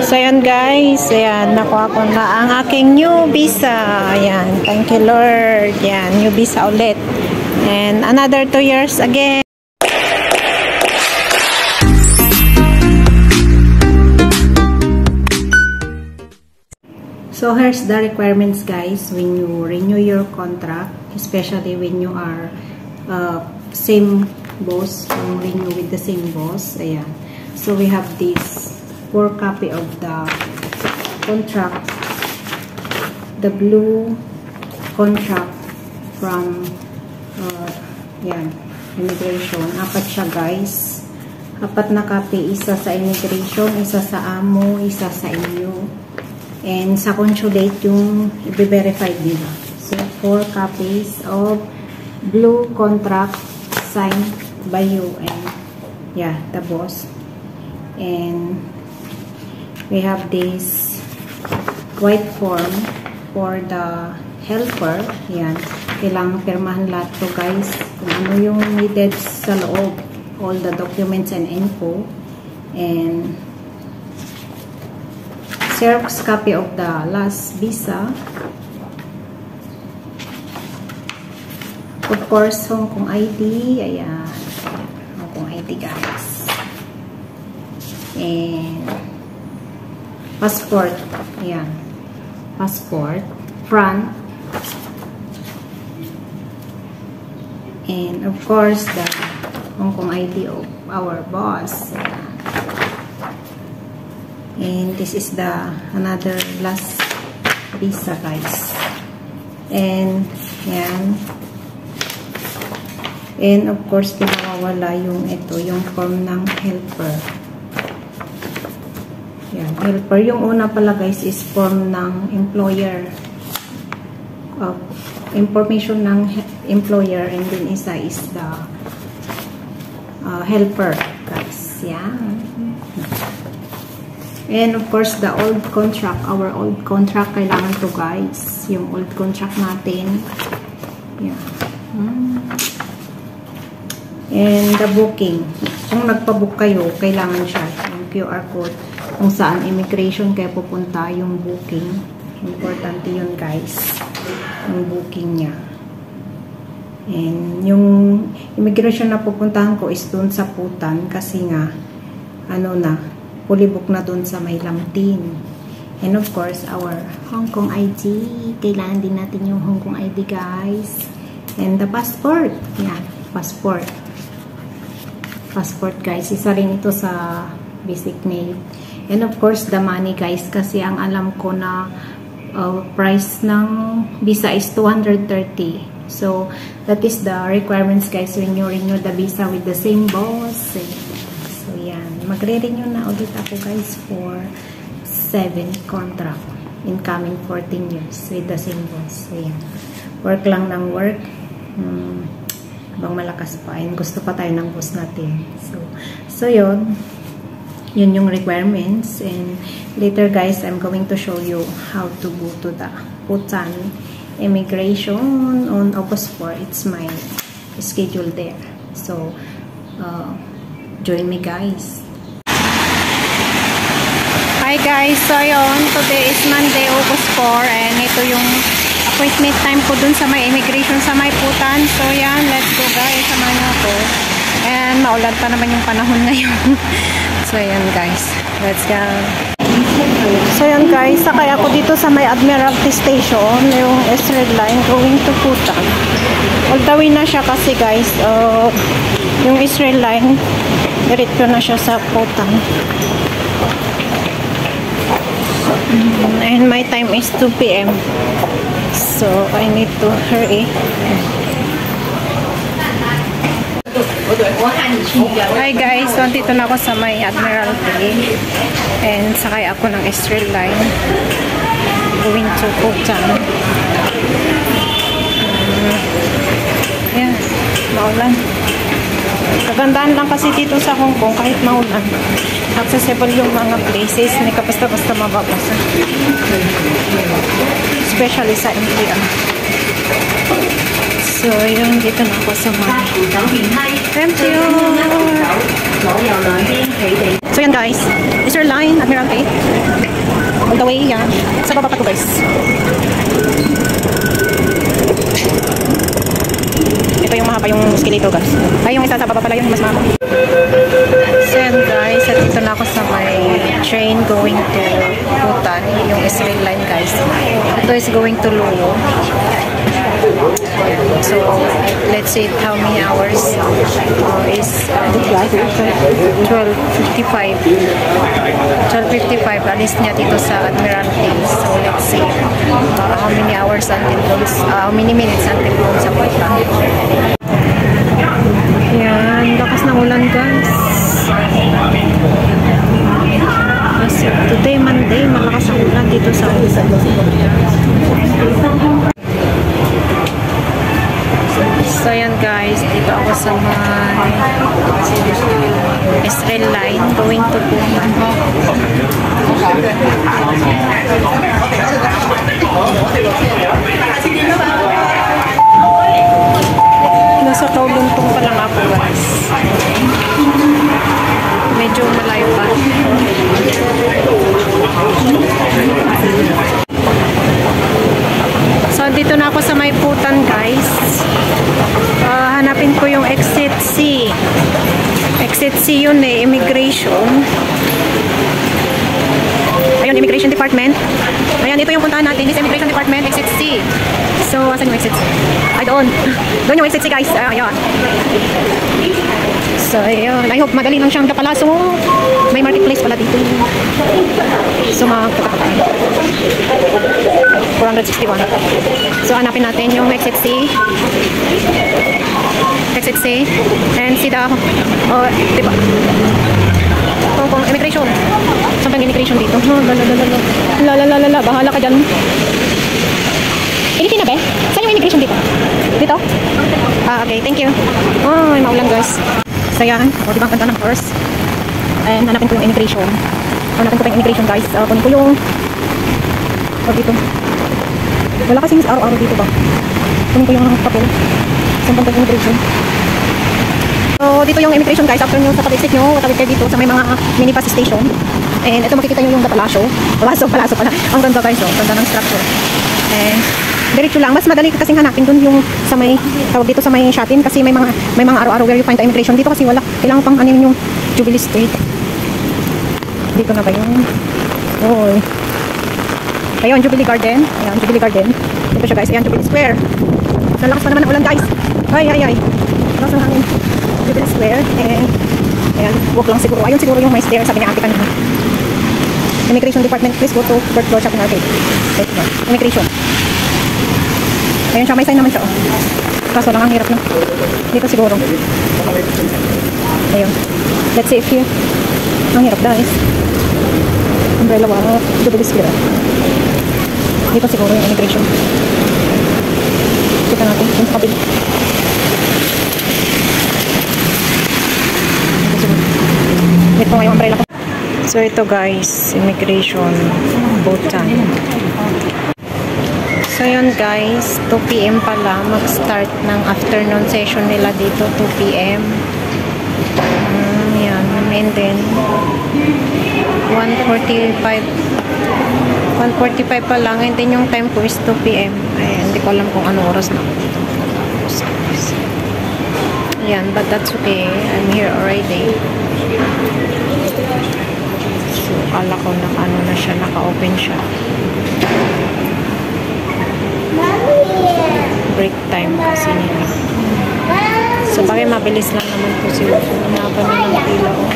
So, ayan guys. Ayan, nakuha ko na ang aking new visa. Ayan, thank you Lord. Ayan, new visa ulit. And another 2 years again. So, here's the requirements guys when you renew your contract. Especially when you are same boss. You renew with the same boss. Ayan. So, we have this 4 copy of the contract, the blue contract from yan, immigration. 4 siya guys. 4 na copy, isa sa immigration, isa sa amo, isa sa inyo, and sa consulate yung i-verify nila. So 4 copies of blue contract signed by you and yeah, the boss. And we have this white form for the helper. Yan. Kailangan pirmahan lahat to guys. Kung ano yung needed sa loob. All the documents and info. And Xerox copy of the last visa. Of course, Hong Kong ID. Ayan. Hong Kong ID guys. And passport. Ayan. Passport. Front. And of course, the Hong Kong ID of our boss. Ayan. And this is the another last visa guys. And ayan. And of course, pinawawala yung ito, yung form ng helper. Yan, helper. Yung una pala guys is form ng employer. Information ng employer, and then isa is the helper guys. Yan. And of course, the old contract. Our old contract kailangan to guys. Yung old contract natin. Yan. And the booking. Kung nagpa-book kayo, kailangan siya. Yung QR code. Kung saan immigration kayo pupunta, yung booking. Importante yun guys. Yung booking niya. And yung immigration na pupuntahan ko is dun sa Putan. Kasi nga, ano na, fully book na dun sa May Lamtin. And of course, our Hong Kong ID. Kailangan din natin yung Hong Kong ID guys. And the passport. Yan, passport. Passport guys. Isa rin ito sa basic need. And of course, the money guys. Kasi ang alam ko na price ng visa is 230. So, that is the requirements guys when you renew the visa with the same boss. So, yan. Magre-renew na ulit ako guys for 7 contract in coming 14 years with the same boss. So, yan. Work lang ng work. Habang malakas pa. And gusto pa tayo ng boss natin. So yun. Yun yung requirements. And later guys, I'm going to show you how to go to the Putan immigration on August 4. It's my schedule there. So, join me guys. Hi guys, so yun. Today is Monday, August 4. And ito yung appointment time ko dun sa may immigration sa may Putan. So yan, let's go guys. Samahan niyo ako. And maulan pa naman yung panahon ngayon. So yan guys, let's go. So yan guys, sakay ako dito sa may Admiralty Station, yung S-Red Line going to Putan. All the way na siya kasi guys, yung S-Red Line, diretso na siya sa Putan. And my time is 2 PM. So I need to hurry. Hi guys, so dito na ako sa may Admiralty. And sakay ako ng S-Rail line going to Putan. Yan, maulan. Kagandahan lang kasi dito sa Hong Kong kahit maulan. Accessible yung mga places, hindi ka basta-basta mababasa. Especially sa MTR. So, yun, dito na ako sa mga Thank you. So yan guys, is your line Admiralty? On the way, yan. Sa baba pa to guys. Ito yung mahaba yung escalator guys. Ay, yung isa sa baba pala yung mas mahaba. So yan guys, at ito na ako sa may train going to Bhutan. Yung Israel line guys. Ito is going to Lulu. So let's see how many hours is 12:55. 12:55 alis niya dito sa Admiralty. So let's see how many hours until how many minutes until doon sa Bhutan. Yan, lakas ng ulan guys. Kasi today Monday, malakas ang ulan dito sa Bhutan. So yan guys, dito ako sa mga Israel line going to Bhutan. Nasa Kowloon pa lang ako guys. Medyo malayo pa. So dito na ako sa may Bhutan guys. Hanapin ko yung exit C. Exit C yun eh, immigration. Ayun, immigration department. Ayan, ito yung puntahan natin. This immigration department, exit C. So, asan yung exit C? Ay, doon. Doon yung exit C guys. Ayan. So, ayun. I hope madali lang siyang kapalaso. May marketplace pala dito. So, magkatapat. 461. So, hanapin natin yung exit C. Exit C. And see the, diba? Kung immigration. Saan bang immigration dito? Lala. Bahala ka dyan. Pilipina ba? Saan yung immigration dito? Dito? Okay. Thank you. Oh, may maulan guys. So, yan. O, diba ang ganda ng first. And hanapin ko yung immigration. Hanapin ko pa yung immigration guys. Kunin ko yung dito. Wala kasing araw-araw dito ba? Kunin ko yung papel. Saan bang immigration? So, dito yung immigration guys. After nyo sa pag-exit nyo, matawid kayo dito sa may mga minibus station. And ito makikita nyo yung Palasyo. Palasyo pala. Ang ganda guys, oh. Ganda ng structure. And diretso lang. Mas madali kasing hanapin dun yung sa may, tawag dito sa may Shatin. Kasi may mga araw-araw where you find the immigration. Dito kasi wala. Kailangan pang anin yung Jubilee Street. Dito na ba yun? Oh. Ayun, Jubilee Garden. Ayan, Jubilee Garden. Dito siya guys. Ayan, Jubilee Square. Nalakas pa naman ang ulan guys. Ay. Lakas ng hangin. Jubilee Square. And ayan, walk lang siguro. Ayun siguro yung may stair. Sabi ni ate kanina. Immigration Department. Please go to First Floor Shopping Arcade. Immigration. Ayun siya. May sign naman siya. Oh. Kaso lang ang hirap na. Dito siguro. Ayun. Let's see if here. Ang hirap guys. Umbrella wala. Jubilee Square. Dito siguro yung immigration. Kita natin. Yung sa kabili. Dito nga yung umbrella ko. So ito guys, immigration Bhutan. So yun guys, 2 PM pala mag-start ng afternoon session nila dito, 2 PM. Yan, and then 1:45 pa lang, and then yung time ko is 2 PM. Ayan, hindi ko alam kung anong oras na. Yan, but that's okay. I'm here already. So, akala ko naka-ano na siya, naka-open siya. Break time kasi nila. So, bakit mabilis lang naman po sila. Hanapan na ng pila o.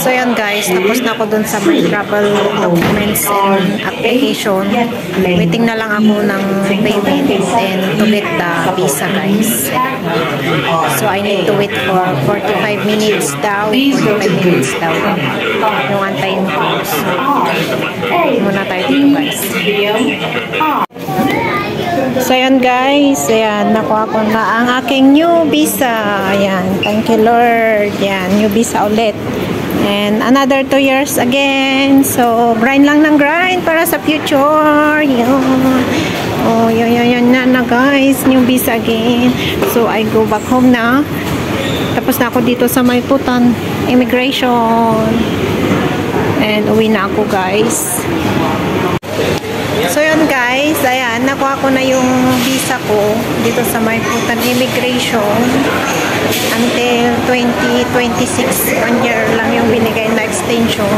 So yan guys, tapos na ako dun sa my travel documents and application. Waiting na lang ako ng payment and to get the visa guys. So I need to wait for 45 minutes daw. 45 minutes daw. Yung antayin ko. So, muna tayo dito guys. So, ayan guys. Ayan, nakuha ko na ang aking new visa. Ayan, thank you Lord. Ayan, new visa ulit. And another 2 years again. So, grind lang ng grind para sa future. Yun. Oh, yun na guys. New visa again. So, I go back home na. Tapos na ako dito sa Mayputan Immigration. And uwi na ako guys. So yun guys, ayan, nakuha ko na yung visa ko dito sa Mayputan Immigration until 2026. 1 year lang yung binigay na extension.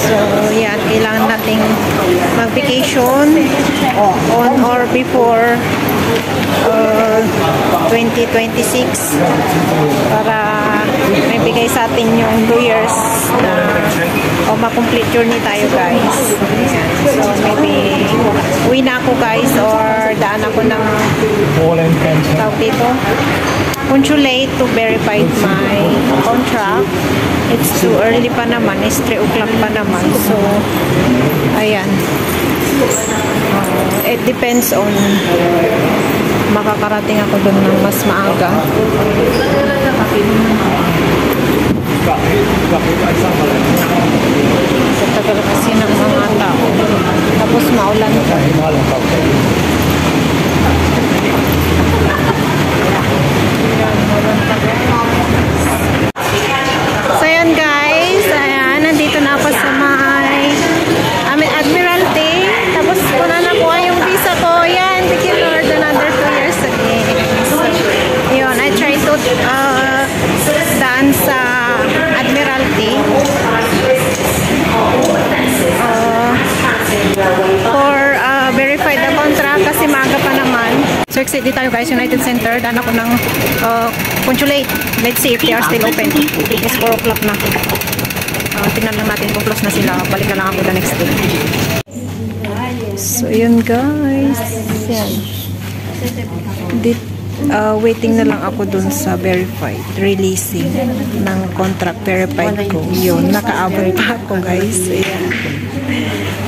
So yan, kailangan nating mag-vacation on or before 2026 para may bigay sa atin yung 2 years na ma-complete journey tayo guys. So maybe uwi na ako guys or daan ako ng tawag dito consulate to verify my contract. It's too early pa naman, it's 3 o'clock pa naman. So ayan, it depends on makakarating ako dun ng mas maaga. Sa tagal kasi ng mga tao. Tapos maulan pa. So yan guys, ayan, nandito na ako sa may Admiralty. Tapos ko na nakuha yung visa ko. Yan, thank you Lord, another 2 years again. So, yun, I try to daan sa Admiralty for verify the contract kasi maaga pa naman. So excited tayo guys, United Center. Daan ako ng consulate. Let's see if they are still open. It's 4 o'clock na. Tingnan lang natin kung close na sila. Balik na lang ako the next day. So yun guys. Yan. Waiting na lang ako dun sa verified releasing ng contract verified ko. Yun, nakaabot pa ako guys. Ayan.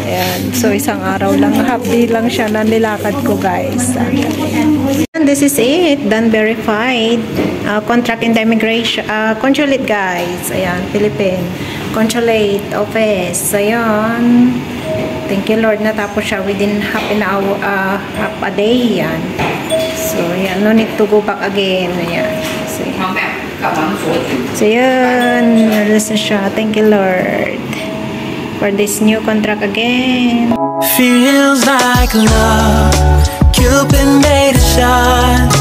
Ayan. So isang araw lang, half day lang siya na nilakad ko guys. And this is it, done verified. Contract in the immigration consulate guys. Ayan, Philippine Consulate Office. Ayan. Thank you Lord, natapos siya within half a day. Yan. So yan, no need to go back again. Ayan. So yan, nalasa siya. Thank you Lord for this new contract again. Feels like love, Cupid made a shot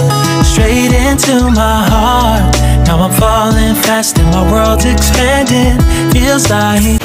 straight into my heart. Now I'm falling fast and my world's expanding. Feels like